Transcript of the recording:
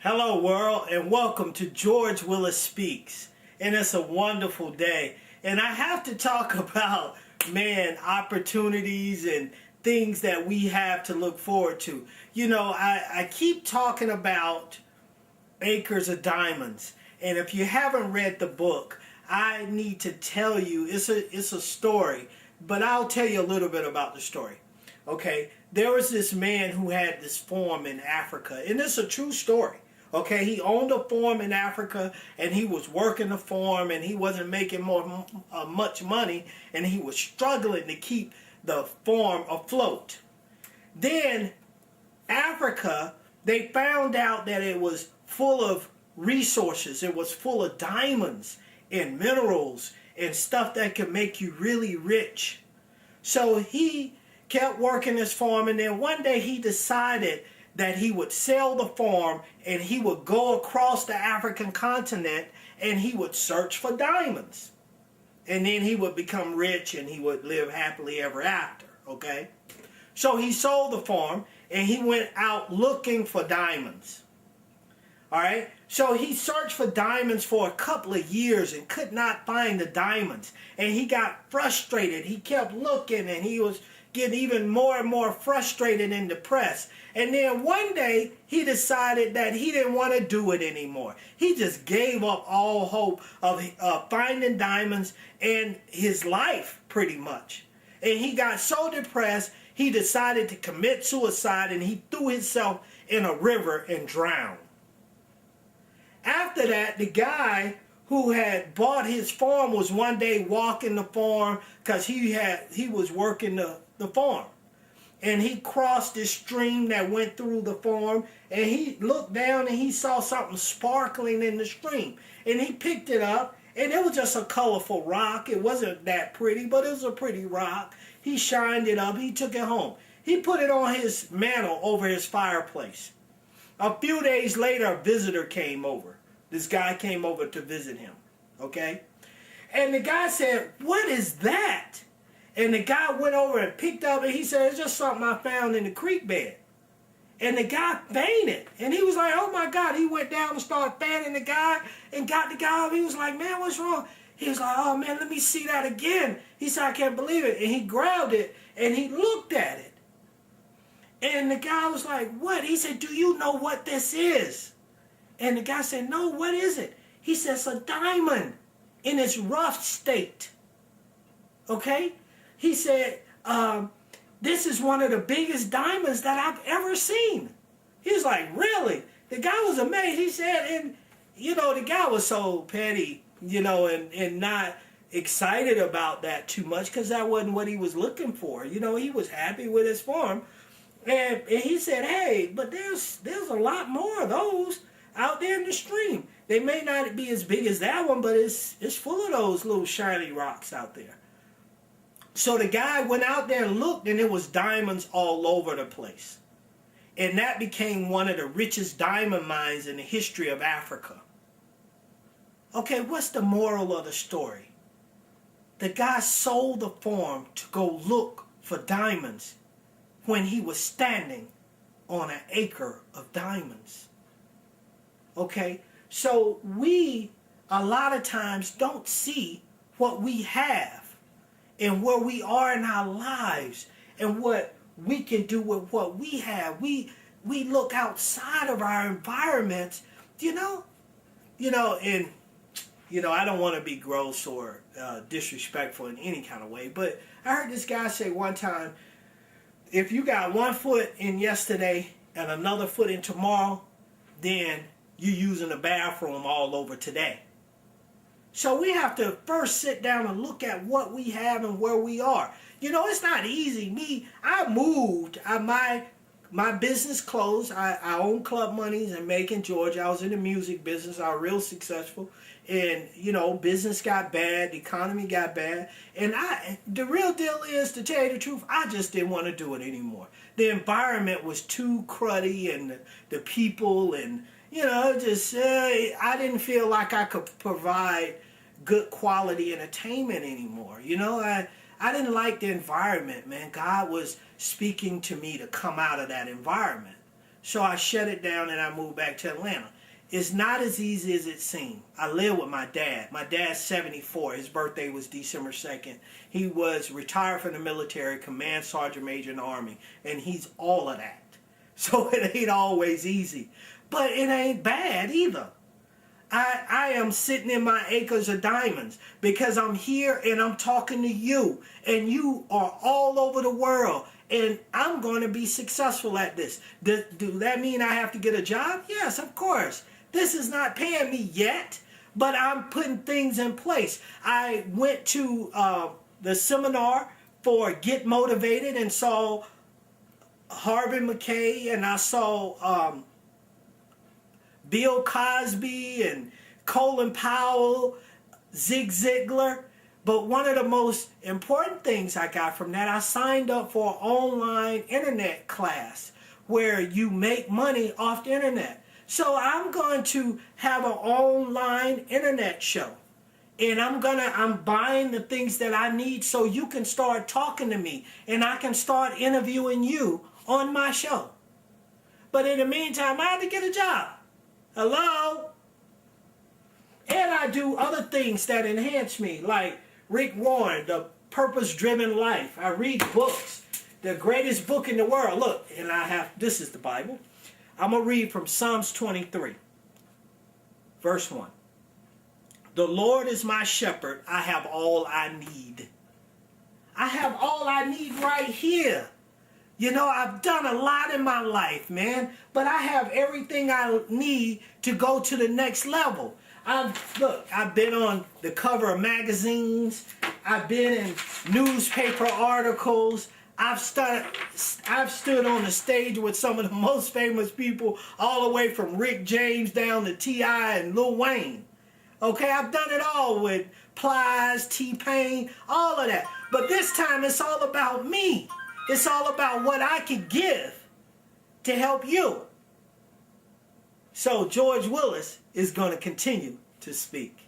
Hello world, and welcome to George Willis Speaks. And it's a wonderful day. And I have to talk about, man, opportunities and things that we have to look forward to. You know, I keep talking about Acres of Diamonds. And if you haven't read the book, I need to tell you, it's a story. But I'll tell you a little bit about the story. Okay, there was this man who had this farm in Africa. And it's a true story. Okay, he owned a farm in Africa, and he was working the farm, and he wasn't making much money, and he was struggling to keep the farm afloat. Then Africa, they found out that it was full of resources. It was full of diamonds and minerals and stuff that could make you really rich. So he kept working his farm, and then one day he decided that he would sell the farm and he would go across the African continent and he would search for diamonds. And then he would become rich and he would live happily ever after, okay? So he sold the farm and he went out looking for diamonds. All right? So he searched for diamonds for a couple of years and could not find the diamonds. And he got frustrated. He kept looking and he was getting even more and more frustrated and depressed. And then one day he decided that he didn't want to do it anymore. He just gave up all hope of finding diamonds and his life pretty much. And he got so depressed he decided to commit suicide and he threw himself in a river and drowned. After that, the guy who had bought his farm was one day walking the farm because he was working the farm. And he crossed this stream that went through the farm, and he looked down and he saw something sparkling in the stream. And he picked it up, and it was just a colorful rock. It wasn't that pretty, but it was a pretty rock. He shined it up. He took it home. He put it on his mantle over his fireplace. A few days later, a visitor came over. This guy came over to visit him, okay? And the guy said, "What is that?" And the guy went over and picked up, and he said, "It's just something I found in the creek bed." And the guy fainted. And he was like, "Oh my God." He went down and started fanning the guy and got the guy up. He was like, "Man, what's wrong?" He was like, "Oh man, let me see that again." He said, "I can't believe it." And he grabbed it and he looked at it. And the guy was like, "What?" He said, "Do you know what this is?" And the guy said, "No, what is it?" He said, "It's a diamond in its rough state." Okay? He said, "This is one of the biggest diamonds that I've ever seen." He was like, "Really?" The guy was amazed. He said, and, you know, the guy was so petty, you know, and not excited about that too much because that wasn't what he was looking for. You know, he was happy with his farm. And he said, "Hey, but there's a lot more of those out there in the stream. They may not be as big as that one, but it's full of those little shiny rocks out there." So the guy went out there and looked, and it was diamonds all over the place. And that became one of the richest diamond mines in the history of Africa. Okay, what's the moral of the story? The guy sold the farm to go look for diamonds when he was standing on an acre of diamonds. Okay, so we a lot of times don't see what we have and where we are in our lives and what we can do with what we have. We look outside of our environments, and I don't want to be gross or disrespectful in any kind of way, but I heard this guy say one time, if you got one foot in yesterday and another foot in tomorrow, then you're using the bathroom all over today. So we have to first sit down and look at what we have and where we are. You know, it's not easy. I moved. My business closed. I own Club Monies in Macon, Georgia. I was in the music business. I was real successful. And, you know, business got bad. The economy got bad. And the real deal is, to tell you the truth, I just didn't want to do it anymore. The environment was too cruddy, and the people, and, you know, just I didn't feel like I could provide good quality entertainment anymore. You know, I didn't like the environment, man. God was speaking to me to come out of that environment. So I shut it down and I moved back to Atlanta. It's not as easy as it seems. I live with my dad. My dad's 74. His birthday was December 2nd. He was retired from the military, command sergeant major in the Army, and he's all of that. So it ain't always easy. But it ain't bad either. I am sitting in my acres of diamonds because I'm here and I'm talking to you, and you are all over the world, and I'm going to be successful at this. Do that mean I have to get a job? Yes, of course. This is not paying me yet, but I'm putting things in place. I went to the seminar for Get Motivated and saw Harvey McKay, and I saw Bill Cosby and Colin Powell, Zig Ziglar. But one of the most important things I got from that, I signed up for an online internet class where you make money off the internet. So I'm going to have an online internet show. And I'm buying the things that I need so you can start talking to me and I can start interviewing you on my show. But in the meantime, I have to get a job. Hello? And I do other things that enhance me, like Rick Warren, The Purpose-Driven Life. I read books, the greatest book in the world. Look, and this is the Bible. I'm going to read from Psalms 23, verse 1. The Lord is my shepherd. I have all I need. I have all I need right here. You know, I've done a lot in my life, man, but I have everything I need to go to the next level. I've been on the cover of magazines. I've been in newspaper articles. I've stood on the stage with some of the most famous people, all the way from Rick James down to T.I. and Lil Wayne. Okay, I've done it all with Plies, T-Pain, all of that. But this time it's all about me. It's all about what I can give to help you. So George Willis is going to continue to speak.